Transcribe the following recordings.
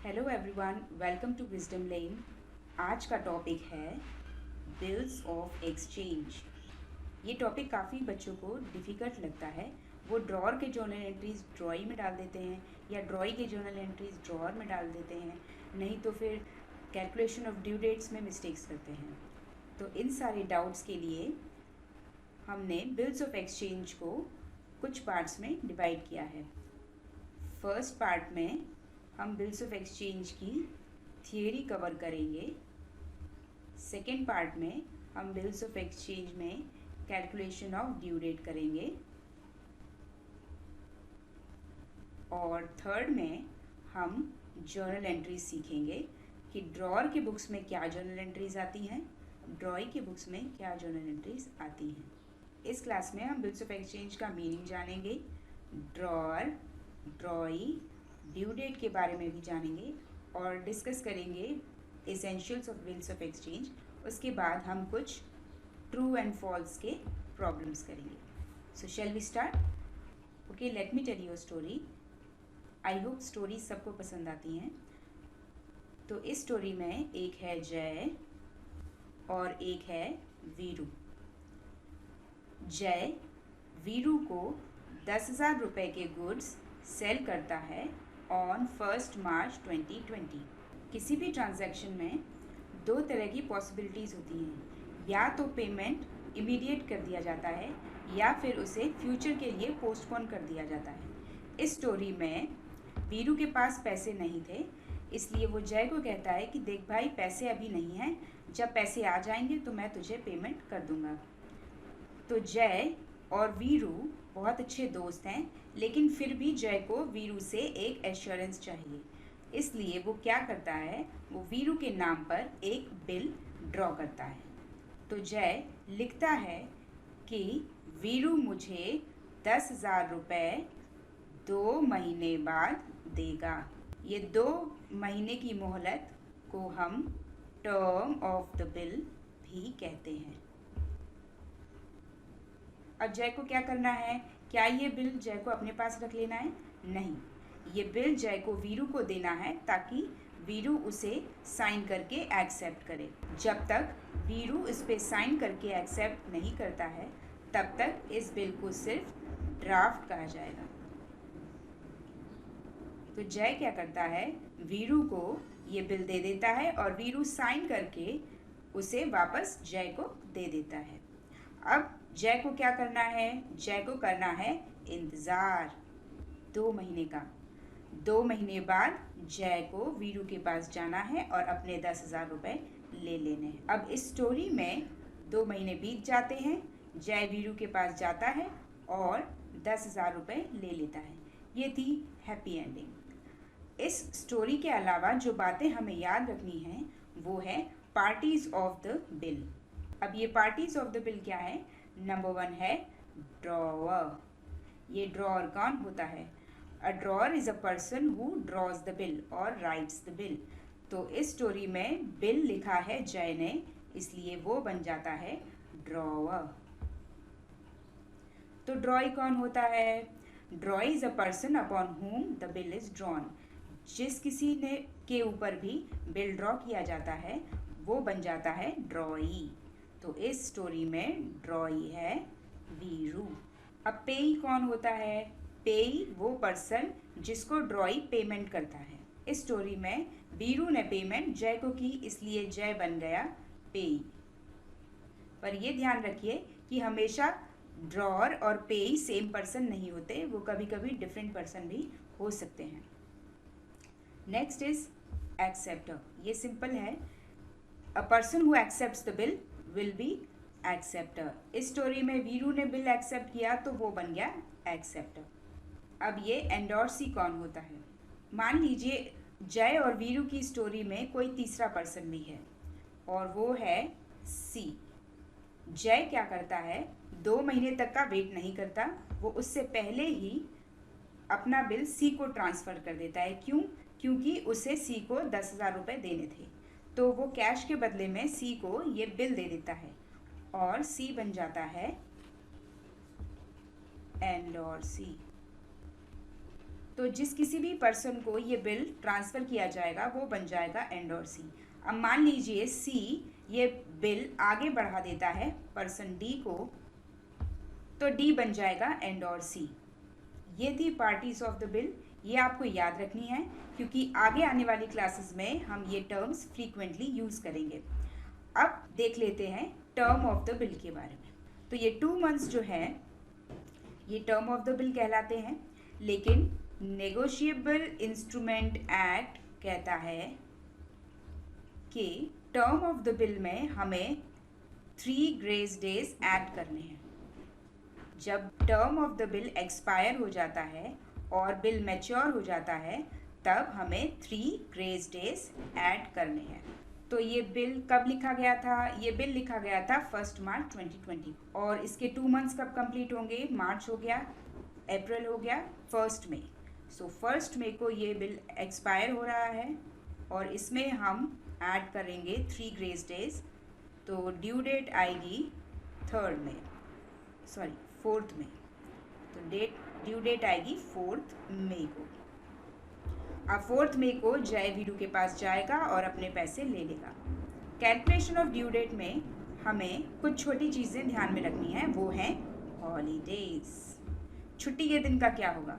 Hello everyone, welcome to Wisdom Lane. आज का topic है बिल्स ऑफ एक्सचेंज। ये टॉपिक काफ़ी बच्चों को डिफ़िकल्ट लगता है। वो ड्रॉअर के जर्नल एंट्रीज ड्रॉई में डाल देते हैं या ड्रॉई के जर्नल एंट्रीज ड्रॉअर में डाल देते हैं, नहीं तो फिर कैलकुलेशन ऑफ ड्यू डेट्स में मिस्टेक्स करते हैं। तो इन सारे डाउट्स के लिए हमने बिल्स ऑफ एक्सचेंज को कुछ पार्ट्स में डिवाइड किया है। फर्स्ट पार्ट में हम बिल्स ऑफ एक्सचेंज की थियरी कवर करेंगे। सेकेंड पार्ट में हम बिल्स ऑफ एक्सचेंज में कैलकुलेशन ऑफ ड्यू डेट करेंगे और थर्ड में हम जर्नल एंट्रीज सीखेंगे कि ड्रॉअर के बुक्स में क्या जर्नल एंट्रीज आती हैं, ड्रॉई के बुक्स में क्या जर्नल एंट्रीज आती हैं। इस क्लास में हम बिल्स ऑफ एक्सचेंज का मीनिंग जानेंगे, ड्रॉअर, ड्रॉई, ड्यू डेट के बारे में भी जानेंगे और डिस्कस करेंगे essentials of bills of exchange. उसके बाद हम कुछ ट्रू एंड फॉल्स के प्रॉब्लम्स करेंगे। So shall we start? Okay, let me tell you a story. I hope story सबको पसंद आती हैं। तो इस स्टोरी में एक है जय और एक है वीरू। जय वीरू को 10,000 रुपये के गुड्स सेल करता है ऑन 1 मार्च 2020। किसी भी ट्रांजैक्शन में दो तरह की पॉसिबिलिटीज़ होती हैं, या तो पेमेंट इमीडिएट कर दिया जाता है या फिर उसे फ्यूचर के लिए पोस्टपोन कर दिया जाता है। इस स्टोरी में वीरू के पास पैसे नहीं थे, इसलिए वो जय को कहता है कि देख भाई, पैसे अभी नहीं हैं, जब पैसे आ जाएंगे तो मैं तुझे पेमेंट कर दूंगा। तो जय और वीरू बहुत अच्छे दोस्त हैं, लेकिन फिर भी जय को वीरू से एक एश्योरेंस चाहिए। इसलिए वो क्या करता है, वो वीरू के नाम पर एक बिल ड्रॉ करता है। तो जय लिखता है कि वीरू मुझे 10,000 रुपये 2 महीने बाद देगा। ये 2 महीने की मोहलत को हम टर्म ऑफ द बिल भी कहते हैं। अब जय को क्या करना है? क्या ये बिल जय को अपने पास रख लेना है? नहीं, ये बिल जय को वीरू को देना है ताकि वीरू उसे साइन करके एक्सेप्ट करे। जब तक वीरू इस पे साइन करके एक्सेप्ट नहीं करता है, तब तक इस बिल को सिर्फ ड्राफ्ट कहा जाएगा। तो जय क्या करता है, वीरू को ये बिल दे देता है और वीरू साइन करके उसे वापस जय को दे देता है। अब जय को क्या करना है? जय को करना है इंतज़ार 2 महीने का। 2 महीने बाद जय को वीरू के पास जाना है और अपने 10,000 रुपये ले लेने हैं। अब इस स्टोरी में 2 महीने बीत जाते हैं, जय वीरू के पास जाता है और 10,000 रुपये ले लेता है। ये थी हैप्पी एंडिंग। इस स्टोरी के अलावा जो बातें हमें याद रखनी हैं वो है पार्टीज ऑफ द बिल। अब ये पार्टीज ऑफ द बिल क्या है? नंबर 1 है ड्रॉअर। ये ड्रॉअर कौन होता है? A drawer is a person who draws the bill और राइट्स द बिल। तो इस स्टोरी में बिल लिखा है जय ने, इसलिए वो बन जाता है ड्रॉअर। तो ड्रॉई कौन होता है? ड्रॉई इज अ पर्सन अपॉन हुम द बिल इज ड्रॉन। जिस किसी ने के ऊपर भी बिल ड्रॉ किया जाता है वो बन जाता है ड्रॉई। तो इस स्टोरी में ड्रॉई है वीरू। अब पेई कौन होता है? पेई वो पर्सन जिसको ड्रॉई पेमेंट करता है। इस स्टोरी में वीरू ने पेमेंट जय को की, इसलिए जय बन गया पेई। पर ये ध्यान रखिए कि हमेशा ड्रॉअर और पेई सेम पर्सन नहीं होते, वो कभी कभी डिफरेंट पर्सन भी हो सकते हैं। Next is acceptor. ये सिंपल है, अ person who accepts the bill will be acceptor. इस स्टोरी में वीरू ने बिल एक्सेप्ट किया तो वो बन गया एक्सेप्टर। अब ये एंडोर्सी कौन होता है? मान लीजिए जय और वीरू की स्टोरी में कोई तीसरा पर्सन भी है और वो है सी। जय क्या करता है, 2 महीने तक का वेट नहीं करता, वो उससे पहले ही अपना बिल सी को ट्रांसफ़र कर देता है। क्यों? क्योंकि उसे सी को 10,000 रुपये देने थे, तो वो कैश के बदले में सी को ये बिल दे देता है और सी बन जाता है एंडोर्सी। तो जिस किसी भी पर्सन को ये बिल ट्रांसफ़र किया जाएगा वो बन जाएगा एंडोर्सी। अब मान लीजिए सी ये बिल आगे बढ़ा देता है पर्सन डी को, तो डी बन जाएगा एंडोर्सी। ये थी पार्टीज ऑफ द बिल। ये आपको याद रखनी है क्योंकि आगे आने वाली क्लासेस में हम ये टर्म्स फ्रीक्वेंटली यूज़ करेंगे। अब देख लेते हैं टर्म ऑफ द बिल के बारे में। तो ये 2 मंथ्स जो है ये टर्म ऑफ द बिल कहलाते हैं, लेकिन नेगोशिएबल इंस्ट्रूमेंट एक्ट कहता है कि टर्म ऑफ द बिल में हमें 3 ग्रेस डेज ऐड करने हैं। जब term of the bill expire हो जाता है और बिल मैच्योर हो जाता है तब हमें 3 ग्रेस डेज ऐड करने हैं। तो ये बिल कब लिखा गया था? ये बिल लिखा गया था 1 मार्च 2020 और इसके 2 मंथ्स कब कंप्लीट होंगे? मार्च हो गया, अप्रैल हो गया, 1 मई। सो 1 मई को ये बिल एक्सपायर हो रहा है और इसमें हम ऐड करेंगे 3 ग्रेस डेज। तो ड्यू डेट आएगी 4 मई। तो ड्यू डेट आएगी 4 मई को। अब 4 मई को जय वीरू के पास जाएगा और अपने पैसे ले लेगा। कैलकुलेशन ऑफ ड्यू डेट में हमें कुछ छोटी चीज़ें ध्यान में रखनी है, वो हैं हॉलीडेज। छुट्टी के दिन का क्या होगा?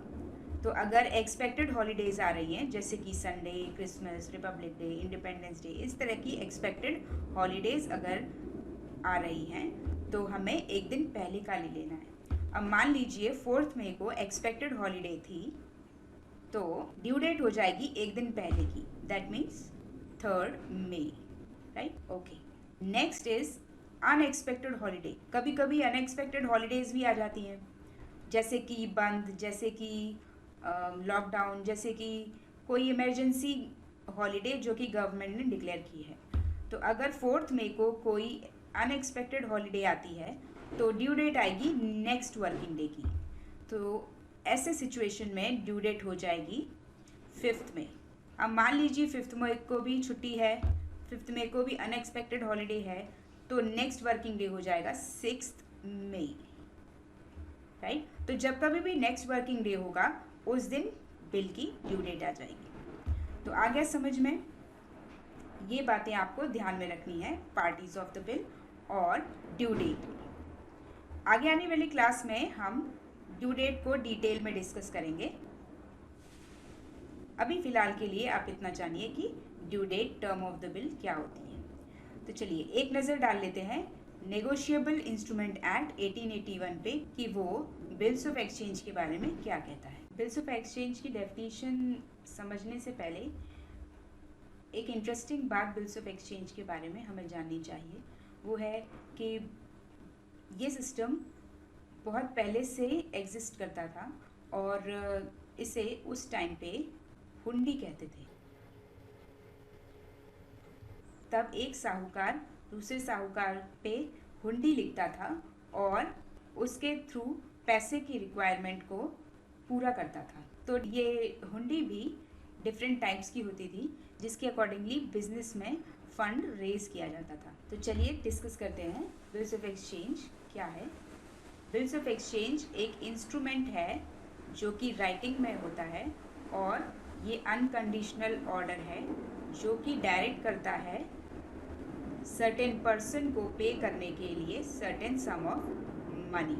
तो अगर एक्सपेक्टेड हॉलीडेज आ रही हैं जैसे कि Sunday, Christmas, Republic day, independence day, इस तरह की एक्सपेक्टेड हॉलीडेज अगर आ रही हैं तो हमें एक दिन पहले का ले लेना है। अब मान लीजिए 4 मई को एक्सपेक्टेड हॉलीडे थी तो ड्यू डेट हो जाएगी एक दिन पहले की, that means 3 May, right? Okay. Next is unexpected holiday. कभी कभी अनएक्सपेक्टेड हॉलीडेज भी आ जाती हैं जैसे कि बंद, जैसे कि लॉकडाउन, जैसे कि कोई इमरजेंसी हॉलीडे जो कि गवर्नमेंट ने डिक्लेयर की है। तो अगर 4 मई को कोई अनएक्सपेक्टेड हॉलीडे आती है तो ड्यू डेट आएगी नेक्स्ट वर्किंग डे की। तो ऐसे सिचुएशन में ड्यू डेट हो जाएगी 5 मई। अब मान लीजिए 5 मई को भी छुट्टी है, 5 मई को भी अनएक्सपेक्टेड हॉलीडे है, तो नेक्स्ट वर्किंग डे हो जाएगा 6 मई, राइट? तो जब कभी भी नेक्स्ट वर्किंग डे होगा उस दिन बिल की ड्यू डेट आ जाएगी। तो आ गया समझ में? ये बातें आपको ध्यान में रखनी है, पार्टीज ऑफ द बिल और ड्यू डेट। आगे आने वाली क्लास में हम ड्यू डेट को डिटेल में डिस्कस करेंगे। अभी फ़िलहाल के लिए आप इतना जानिए कि due date, term of the bill क्या होती है। तो चलिए एक नज़र डाल लेते हैं नेगोशिएबल इंस्ट्रूमेंट एक्ट 1881 पे कि वो बिल्स ऑफ एक्सचेंज के बारे में क्या कहता है। बिल्स ऑफ एक्सचेंज की डेफिनेशन समझने से पहले एक इंटरेस्टिंग बात बिल्स ऑफ एक्सचेंज के बारे में हमें जाननी चाहिए। वो है कि ये सिस्टम बहुत पहले से एग्जिस्ट करता था और इसे उस टाइम पे हुंडी कहते थे। तब एक साहूकार दूसरे साहूकार पे हुंडी लिखता था और उसके थ्रू पैसे की रिक्वायरमेंट को पूरा करता था। तो ये हुंडी भी डिफरेंट टाइप्स की होती थी जिसके अकॉर्डिंगली बिजनेस में फंड रेज किया जाता था। तो चलिए डिस्कस करते हैं बिल्स ऑफ एक्सचेंज क्या है। बिल्स ऑफ एक्सचेंज एक इंस्ट्रूमेंट है जो कि राइटिंग में होता है और ये अनकंडीशनल ऑर्डर है जो कि डायरेक्ट करता है सर्टेन पर्सन को पे करने के लिए सर्टेन सम ऑफ मनी,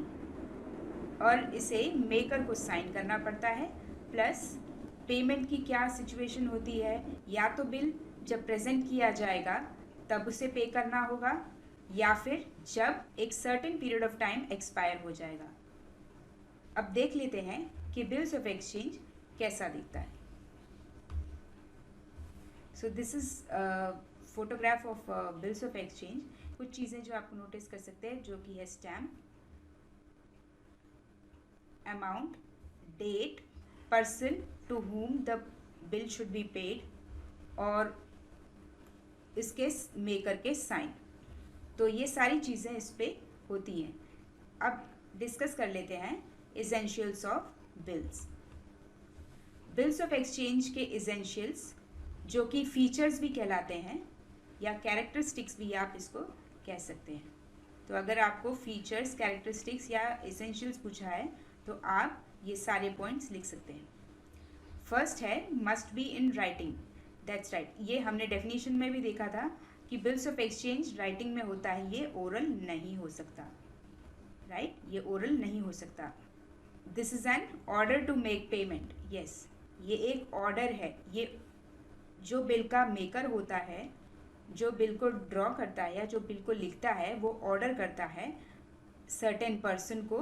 और इसे मेकर को साइन करना पड़ता है। प्लस पेमेंट की क्या सिचुएशन होती है, या तो बिल जब प्रेजेंट किया जाएगा तब उसे पे करना होगा या फिर जब एक certain period of time expire हो जाएगा। अब देख लेते हैं कि बिल्स ऑफ एक्सचेंज कैसा दिखता है। So this is photograph of bills of exchange. कुछ चीज़ें जो आपको नोटिस कर सकते हैं जो कि है stamp, amount, date, person to whom the bill should be paid और इसके मेकर के साइन। तो ये सारी चीज़ें इस पे होती हैं। अब डिस्कस कर लेते हैं essentials of bills. Bills of exchange के एसेंशियल्स जो कि फीचर्स भी कहलाते हैं या कैरेक्टरिस्टिक्स भी आप इसको कह सकते हैं। तो अगर आपको फीचर्स, कैरेक्टरिस्टिक्स या एसेंशियल्स पूछा है तो आप ये सारे पॉइंट्स लिख सकते हैं। फर्स्ट है must be in writing, that's right. ये हमने डेफिनेशन में भी देखा था कि बिल्स ऑफ एक्सचेंज राइटिंग में होता है, ये ओरल नहीं हो सकता, राइट, ये ओरल नहीं हो सकता। This is an order to make payment, yes, ये एक ऑर्डर है। ये जो बिल का मेकर होता है, जो बिल को ड्रॉ करता है या जो बिल को लिखता है, वो ऑर्डर करता है सर्टेन पर्सन को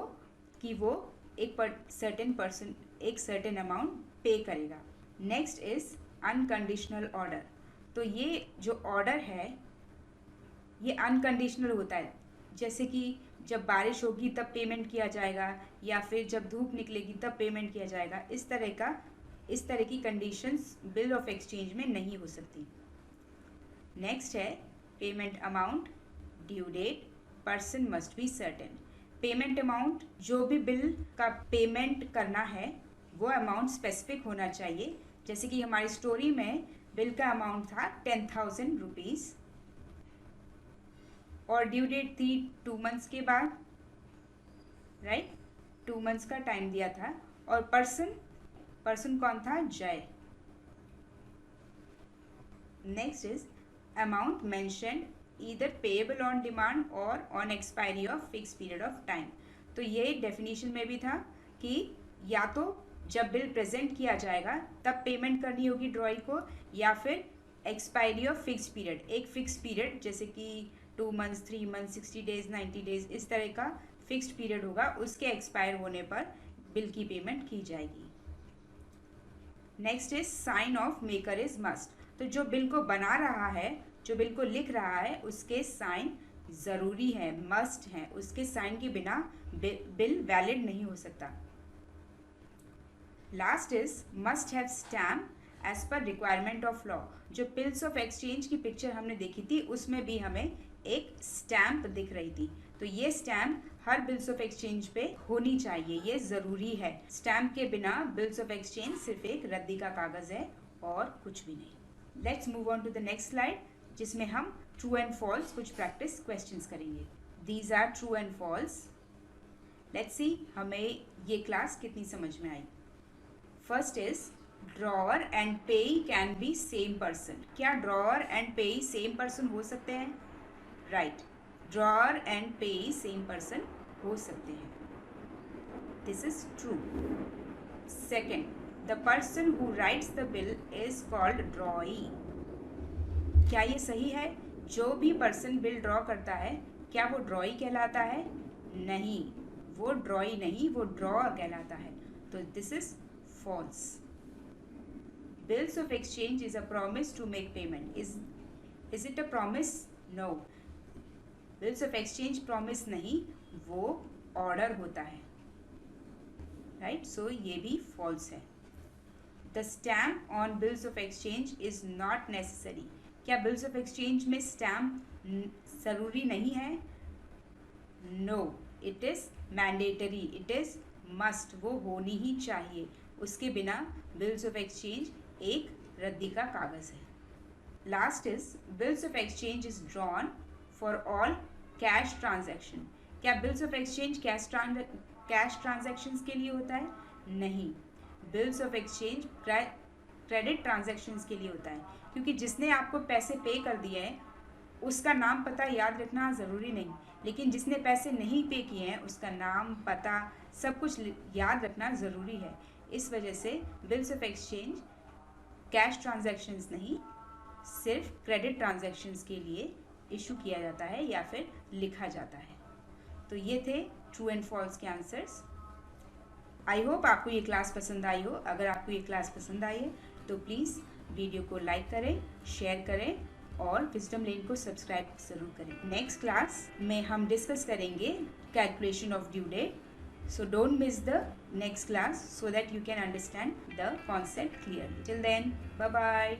कि वो एक सर्टेन अमाउंट पे करेगा। Next is unconditional order. तो ये जो ऑर्डर है ये अनकंडीशनल होता है, जैसे कि जब बारिश होगी तब पेमेंट किया जाएगा या फिर जब धूप निकलेगी तब पेमेंट किया जाएगा। इस तरह की कंडीशंस बिल ऑफ एक्सचेंज में नहीं हो सकती। नेक्स्ट है payment amount, due date, person must be certain. Payment amount, जो भी बिल का पेमेंट करना है वो अमाउंट स्पेसिफिक होना चाहिए। जैसे कि हमारी स्टोरी में बिल का अमाउंट था 10,000 रुपीज़ और ड्यू डेट थी 2 मंथ्स के बाद, राइट, 2 मंथ्स का टाइम दिया था। और पर्सन कौन था? जय। Next is amount mentioned either payable on demand और on expiry of fix period of time. तो ये डेफिनेशन में भी था कि या तो जब बिल प्रेजेंट किया जाएगा तब पेमेंट करनी होगी ड्रॉई को, या फिर एक्सपायरी ऑफ फिक्स पीरियड, एक फिक्स पीरियड जैसे कि 2 मंथ्स, 3 मंथ्स, 60 डेज, 90 डेज, इस तरह का फिक्स्ड पीरियड होगा, उसके एक्सपायर होने पर बिल की पेमेंट की जाएगी। Next is sine of maker is must. तो जो बिल को बना रहा है, जो बिल को लिख रहा है, उसके साइन ज़रूरी है, मस्ट है, उसके साइन के बिना बिल वैलिड नहीं हो सकता। Last is must have stamp as per requirement of law. जो बिल्स ऑफ एक्सचेंज की पिक्चर हमने देखी थी उसमें भी हमें एक स्टैम्प दिख रही थी, तो ये stamp her bills of exchange पे होनी चाहिए, ये ज़रूरी है। स्टैम्प के बिना बिल्स ऑफ एक्सचेंज सिर्फ एक रद्दी का कागज़ है और कुछ भी नहीं। Let's move on to the next slide, जिसमें हम ट्रू एंड फॉल्स कुछ प्रैक्टिस क्वेश्चंस करेंगे। These are true and false. Let's see हमें ये क्लास कितनी समझ में आई। First is drawer and payee can be same person. क्या drawer and payee same person हो सकते हैं? Right, drawer and payee same person हो सकते हैं। This is true. Second, the person who writes the bill is called ड्रॉई। क्या ये सही है? जो भी पर्सन बिल ड्रॉ करता है क्या वो ड्रॉई कहलाता है? नहीं, वो ड्रॉई नहीं, वो ड्रॉअर कहलाता है। तो this is false. Bills of exchange is a promise to make payment. Is it a promise? No, bills of exchange promise नहीं, वो ऑर्डर होता है, राइट, सो ये भी फॉल्स है। The stamp on bills of exchange is not necessary. क्या bills of exchange में stamp ज़रूरी नहीं है? No, it is mandatory, it is must, वो होनी ही चाहिए, उसके बिना बिल्स ऑफ एक्सचेंज एक रद्दी का कागज़ है। Last is bills of exchange is drawn for all cash transaction. क्या bills of exchange cash transactions के लिए होता है? नहीं, bills of exchange credit transactions के लिए होता है, क्योंकि जिसने आपको पैसे पे कर दिए हैं उसका नाम पता याद रखना ज़रूरी नहीं, लेकिन जिसने पैसे नहीं पे किए हैं उसका नाम पता सब कुछ याद रखना ज़रूरी है। इस वजह से bills of exchange cash transactions नहीं, सिर्फ क्रेडिट ट्रांजैक्शंस के लिए इशू किया जाता है या फिर लिखा जाता है। तो ये थे ट्रू एंड फॉल्स के आंसर्स। आई होप आपको ये क्लास पसंद आई हो। अगर आपको ये क्लास पसंद आई है तो प्लीज़ वीडियो को लाइक करें, शेयर करें और विजडम लेन को सब्सक्राइब ज़रूर करें। नेक्स्ट क्लास में हम डिस्कस करेंगे calculation of due date. So don't miss the next class so that you can understand the concept clearly. Till then, bye bye.